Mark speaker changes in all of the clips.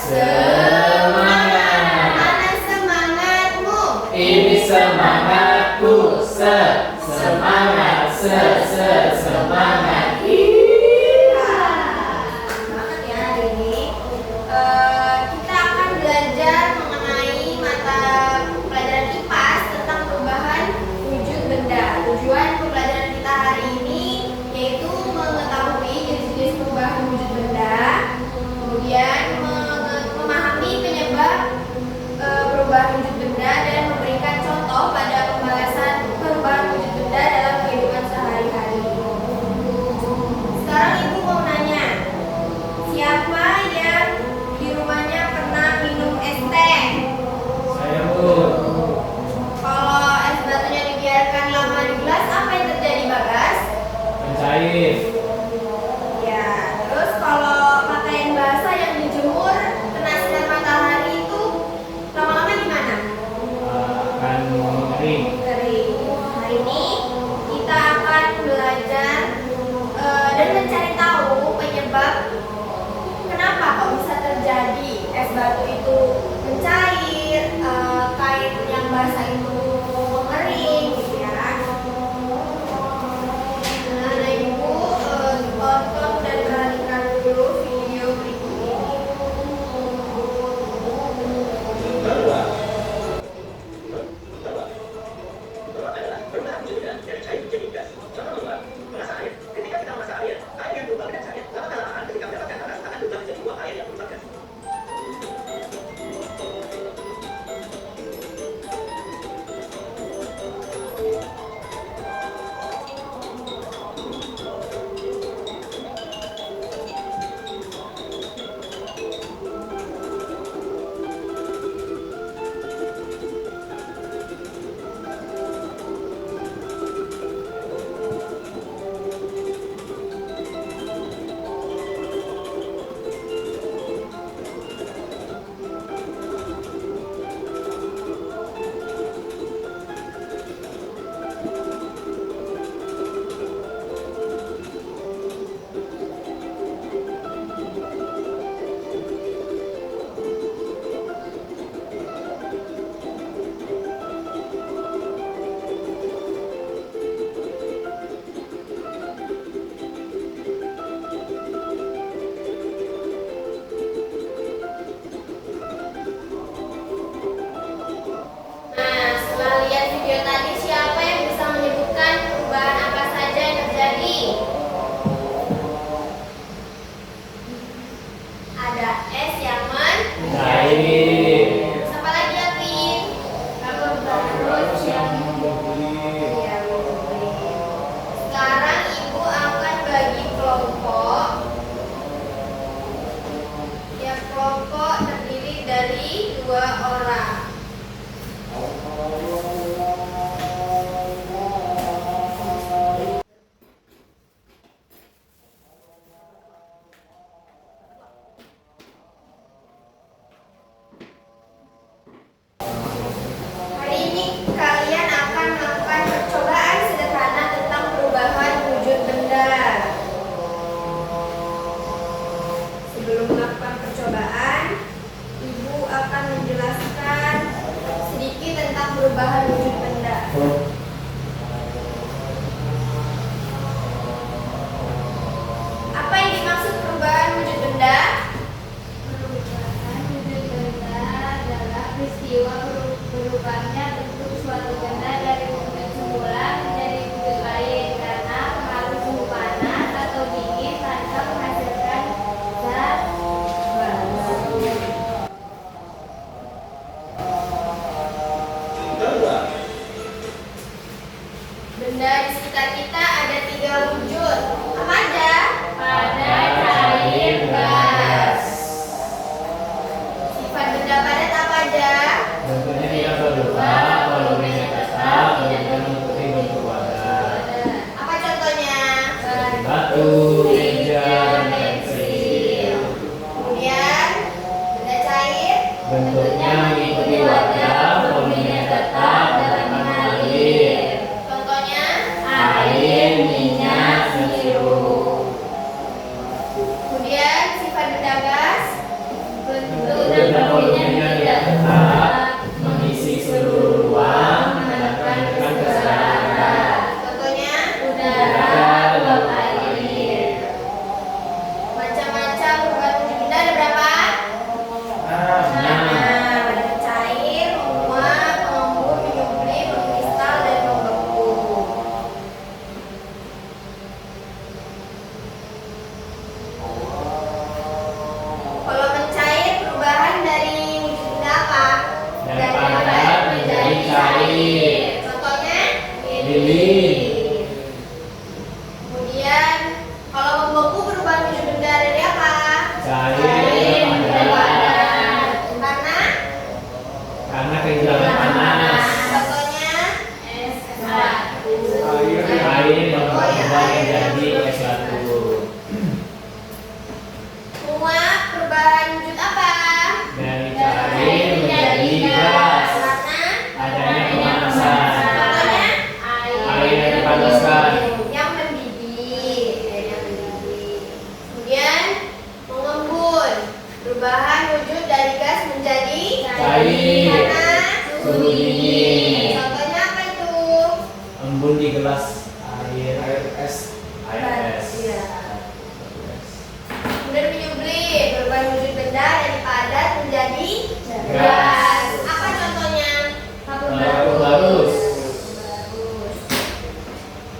Speaker 1: Semangat.
Speaker 2: Mana semangatmu?
Speaker 1: Ini semangatku. Semangat. Semangat.
Speaker 2: Semangat ya hari ini. Kita akan belajar mengenai mata pelajaran IPAS tentang perubahan wujud benda. Tujuan pembelajaran kita hari ini yaitu mengetahui jenis-jenis perubahan wujud benda, kemudian memahami penyebab perubahan wujud benda dan memberikan contoh pada pembahasan perubahan wujud benda dalam kehidupan sehari-hari. Sekarang Ibu mau nanya, siapa yang di rumahnya pernah minum es teh?
Speaker 1: Saya, Bu.
Speaker 2: Kalau es batunya dibiarkan lama di gelas, apa yang terjadi, Bagas?
Speaker 1: Mencair.
Speaker 2: Ya, terus kalau pakaian basah yang dijemur kena sinar matahari itu lama-lama gimana?
Speaker 1: Akan mengering.
Speaker 2: Kering. Hari ini kita akan belajar dan mencari tahu penyebab kenapa kok bisa terjadi es batu itu mencair, kain yang basah itu mengering, gitu ya. Nah, Ibu tonton dan perhatikan dulu video berikut ini. Nah, setelah lihat video tadi, siapa yang bisa menyebutkan perubahan apa saja yang terjadi? Ada es yang
Speaker 1: Mencair.
Speaker 2: Siapa lagi yang Pin? Terus yang Iya, sekarang Ibu akan bagi kelompok. Tiap kelompok terdiri dari 2 orang. Hari ini kalian akan melakukan percobaan sederhana tentang perubahan wujud benda. Sebelum melakukan percobaan, Ibu akan menjelaskan sedikit tentang perubahan wujud benda. Apa yang dimaksud perubahan wujud benda?
Speaker 3: Perubahan wujud benda adalah peristiwa berubahnya bentuk suatu benda dari wujud semula menjadi wujud lain karena pengaruh suhu panas atau dingin tanpa menghasilkan zat baru.
Speaker 2: Benda di sekitar kita ada 3 wujud. Apa aja?
Speaker 3: Padat, cair, gas.
Speaker 2: Sifat benda padat apa aja?
Speaker 1: Bentuknya tidak berubah, volumenya tetap, tidak mengikuti bentuk wadah.
Speaker 2: Apa contohnya?
Speaker 1: Batu, meja, dan pensil.
Speaker 2: Kemudian benda cair.
Speaker 1: Bentuknya mengikuti wadah, volumenya tetap, dapat mengalir.
Speaker 2: Contohnya
Speaker 3: Air, minyak, sirup.
Speaker 2: gas. Apa contohnya?
Speaker 3: Kapur
Speaker 1: Kapur barus.
Speaker 2: Barus.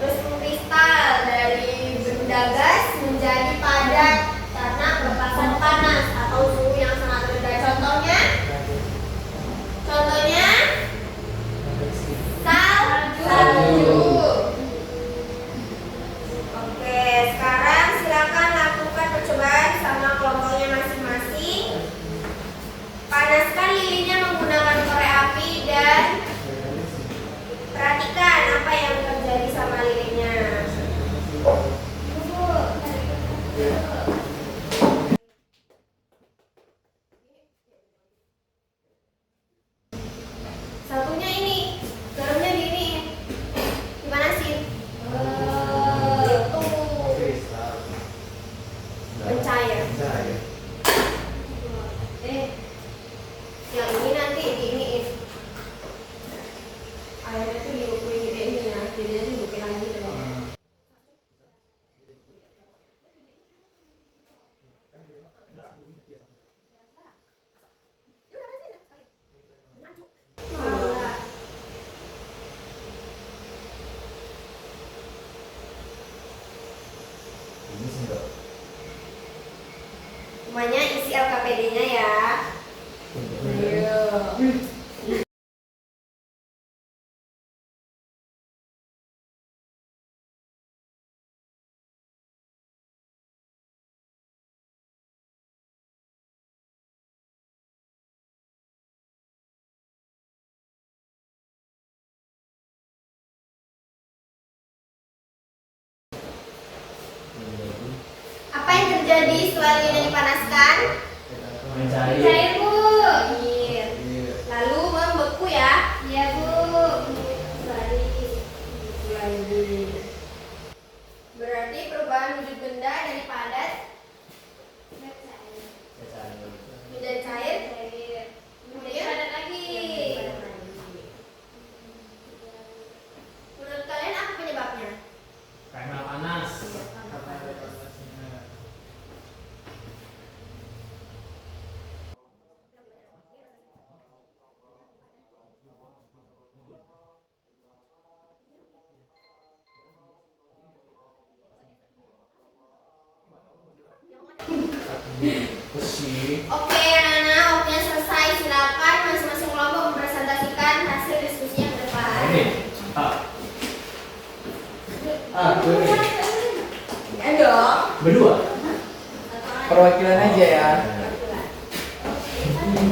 Speaker 2: Terus kristal dari benda gas menjadi padat karena pelepasan panas atau suhu yang sangat rendah. Contohnya? Salju. Oke, sekarang silakan lakukan percobaan sama kelompoknya masing-masing. Panaskan lilinnya menggunakan korek api dan perhatikan apa yang terjadi sama lilinnya. Satunya ini, garamnya dimanasin. Itu
Speaker 1: Kristal.
Speaker 2: mencair.
Speaker 1: Mencair.
Speaker 2: Yang ini nanti diiniin. Airnya tuh diukurin gede ini ya, jadinya dibukin lagi gitu loh.
Speaker 1: Ini sendok.
Speaker 2: Semuanya isi LKPD-nya ya. Ayo. Apa yang terjadi setelah lilinnya dipanaskan?
Speaker 1: Mencair.
Speaker 3: Cair, Bu.
Speaker 2: Air. Lalu membeku ya.
Speaker 3: Iya, Bu.
Speaker 2: Lagi. Berarti perubahan wujud benda dari padat menjadi cair. Kemudian
Speaker 3: Padat lagi.
Speaker 2: Menurut kalian apa penyebabnya?
Speaker 1: Karena panas. Besi.
Speaker 2: Oke, anak-anak, waktunya selesai. Silakan masing-masing kelompok mempresentasikan hasil diskusinya ke depan.
Speaker 1: Ini. Ini.
Speaker 2: Ya dong.
Speaker 1: Berdua.
Speaker 4: Perwakilan aja ya.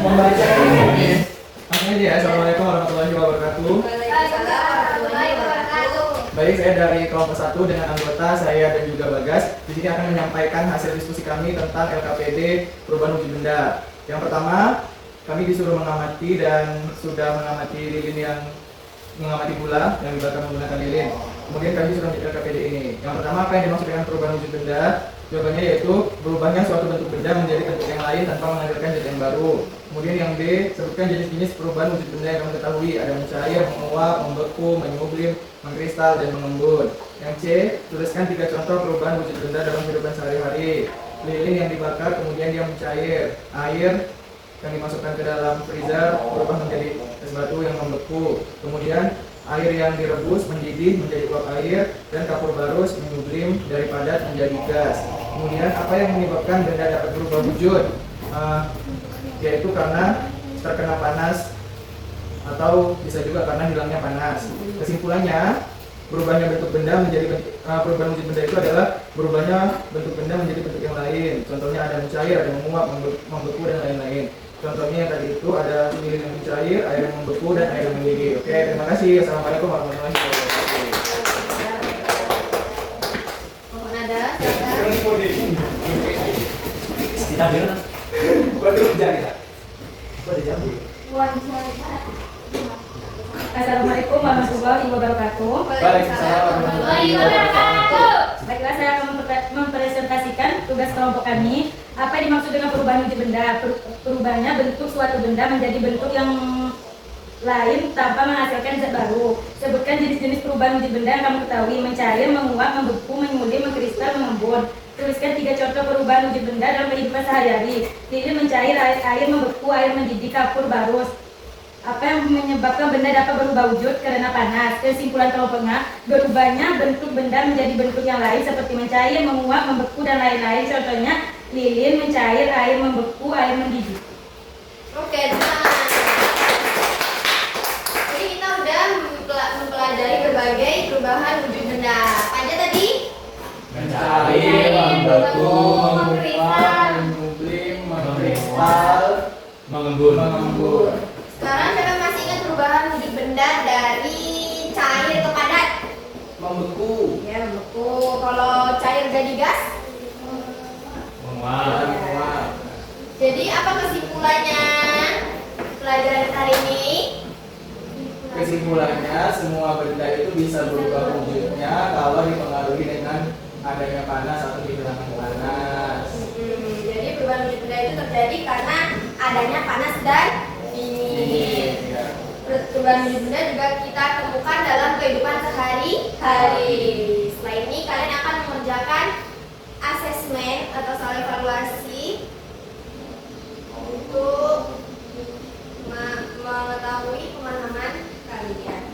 Speaker 4: Membaca ini.
Speaker 5: Langsung aja ya. Assalamualaikum warahmatullahi wabarakatuh.
Speaker 2: Waalaikumsalam warahmatullahi wabarakatuh.
Speaker 5: Baik, saya dari kelompok 1 dengan anggota saya dan juga Bagas. Di sini akan menyampaikan hasil diskusi kami tentang LKPD perubahan wujud benda. Yang pertama, kami disuruh mengamati dan sudah mengamati lilin yang mengamati bola yang dibakar menggunakan lilin. Kemudian kami sudah di LKPD ini. Yang pertama, apa yang dimaksud dengan perubahan wujud benda? Jawabannya yaitu berubahnya suatu bentuk benda menjadi bentuk yang lain tanpa menghasilkan zat yang baru. Kemudian yang B, sebutkan jenis-jenis perubahan wujud benda yang kamu ketahui. Ada mencair, menguap, membeku, menyublim, mengkristal, dan mengembun. Yang C, tuliskan 3 contoh perubahan wujud benda dalam kehidupan sehari-hari. Lilin yang dibakar kemudian dia mencair. Air yang dimasukkan ke dalam freezer berubah menjadi es batu yang membeku. Kemudian air yang direbus mendidih menjadi uap air, dan kapur barus menyublim dari padat menjadi gas. Kemudian apa yang menyebabkan benda dapat berubah wujud? Yaitu karena terkena panas atau bisa juga karena hilangnya panas. Kesimpulannya, berubahnya bentuk benda menjadi perubahan wujud benda itu adalah berubahnya bentuk benda menjadi bentuk yang lain. Contohnya ada mencair, ada menguap, membeku, dan lain-lain. Contohnya yang tadi itu ada lilin yang mencair, air yang membeku, dan air yang mendidih. Oke, terima kasih. Assalamualaikum warahmatullahi wabarakatuh.
Speaker 2: Mohon ada, silakan.
Speaker 1: Kita bilang.
Speaker 6: Assalamualaikum warahmatullahi wabarakatuh.
Speaker 2: Waalaikumsalam warahmatullahi
Speaker 3: Wabarakatuh.
Speaker 6: Baiklah, saya akan mempresentasikan tugas kelompok kami. Apa yang dimaksud dengan perubahan wujud benda? Perubahannya bentuk suatu benda menjadi bentuk yang lain tanpa menghasilkan zat baru. Sebutkan jenis-jenis perubahan wujud benda yang kamu ketahui: mencair, menguap, membeku, menyulim, mengkristal, mengembun. Tuliskan 3 contoh perubahan wujud benda dalam kehidupan sehari-hari. Lilin mencair, air membeku, air mendidih, kapur, barus. Apa yang menyebabkan benda dapat berubah wujud? Karena panas. Kesimpulan kelompoknya, berubahnya bentuk benda menjadi bentuk yang lain seperti mencair, menguap, membeku, dan lain-lain. Contohnya, lilin mencair, air membeku, air mendidih.
Speaker 2: Oke, teman. Jadi kita udah mempelajari berbagai perubahan wujud benda. Apa aja tadi?
Speaker 1: Mencair, membeku,
Speaker 2: mengkristal,
Speaker 5: menyublim, mengkristal,
Speaker 1: mengembun.
Speaker 2: Sekarang siapa masih ingat perubahan wujud benda dari cair ke padat?
Speaker 5: membeku,
Speaker 2: Ya, membeku. Kalau cair jadi gas?
Speaker 1: Menguap.
Speaker 5: menguap.
Speaker 2: Jadi apa kesimpulannya pelajaran kita hari ini?
Speaker 5: Kesimpulannya, semua benda itu bisa berubah wujudnya kalau dipengaruhi dengan adanya panas atau dihilangkan panas.
Speaker 2: Jadi perubahan wujud benda itu terjadi karena adanya panas dan dingin.
Speaker 5: Ya.
Speaker 2: Perubahan wujud benda juga kita temukan dalam kehidupan sehari-hari. Setelah ini kalian akan mengerjakan asesmen atau soal evaluasi untuk mengetahui pemahaman kalian.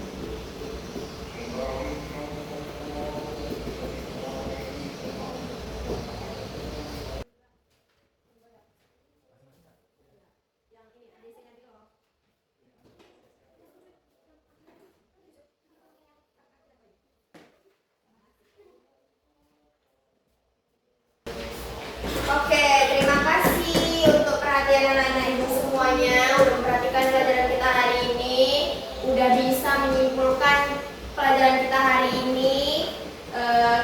Speaker 2: Oke, terima kasih untuk perhatian anak-anak ibu semuanya. Udah memperhatikan pelajaran kita hari ini, udah bisa menyimpulkan pelajaran kita hari ini.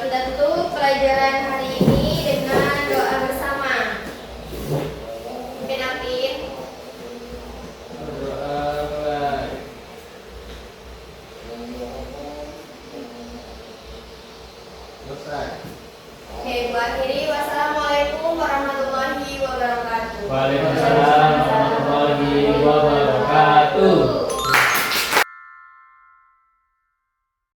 Speaker 2: Kita tutup pelajaran hari ini dengan doa bersama. Mungkin Alvin.
Speaker 5: Berdoa mulai. Selesai.
Speaker 2: Oke, Bu akhiri. Wassalamualaikum warahmatullahi wabarakatuh.
Speaker 1: Waalaikumsalam warahmatullahi wabarakatuh.